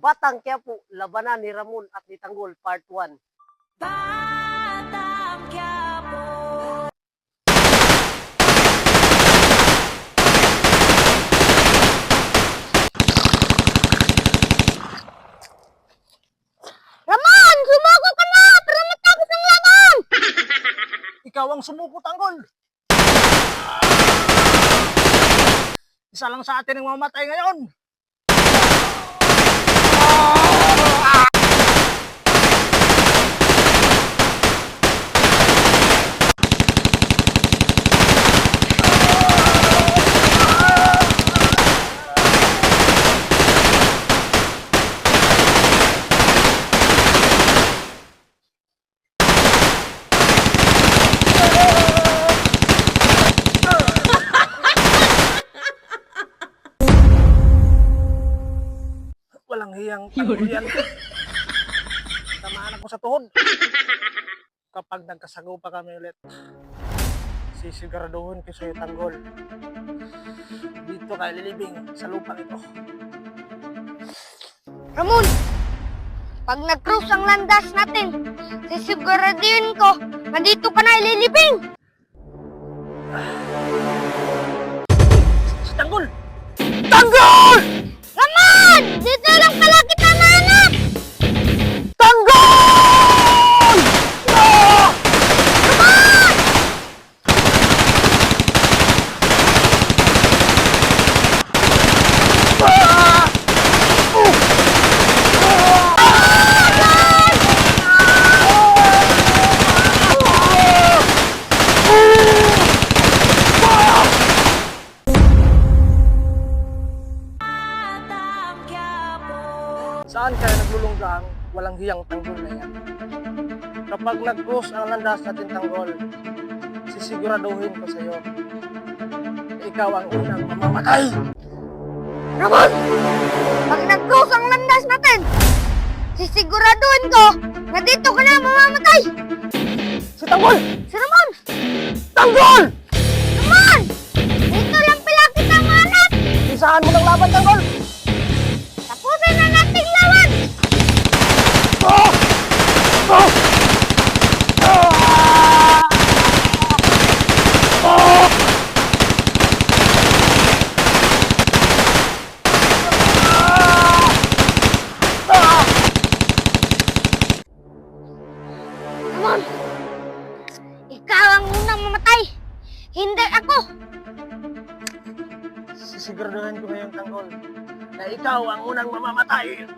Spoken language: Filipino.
Batang Quiapo, labanan ni Ramon at ni Tanggol, Part 1. Batang Quiapo. Ramon! Sumuko ka na! Para matapos ang laban! Ikaw ang sumuko, Tanggol. Isa lang sa atin ang mamatay ngayon. Walang hiyang Tanggol yan. Tamaan ako sa tuhod. Kapag nagkasagupa kami ulit, sisiguraduhin ko sa'yo, Tanggol. Dito kay lilibing sa lupang ito. Ramon! Pag nag-cross ang landas natin, sisiguraduhin ko na dito ka na ililibing! Si Tanggol! Tanggol! Ramon! Dito lang pala kita nahanap! Tanggol! Ah! Ah! Batang Quiapo. Saan kaya naglulunggang walang hiyang Tanggol na yan? Kapag nag-cross ang landas natin, Tanggol, sisiguraduhin ko sa iyo, ikaw ang unang mamamatay. Ramon! Pag nag-cross ang landas natin, sisiguraduhin ko na dito ka na mamamatay! Si Tanggol! Si Ramon! Tanggol! Ramon! Dito lang pala kita mahanap! Isahan mo ng laban, Tanggol! Tapusin na nating lawan! Oh! Oh! Ah! Oh! Ah! Ramon! Ikaw ang unang mamatay! Hindi ako! Sisiguraduhin ko ngayon, Tanggol, na ikaw ang unang mamamatay.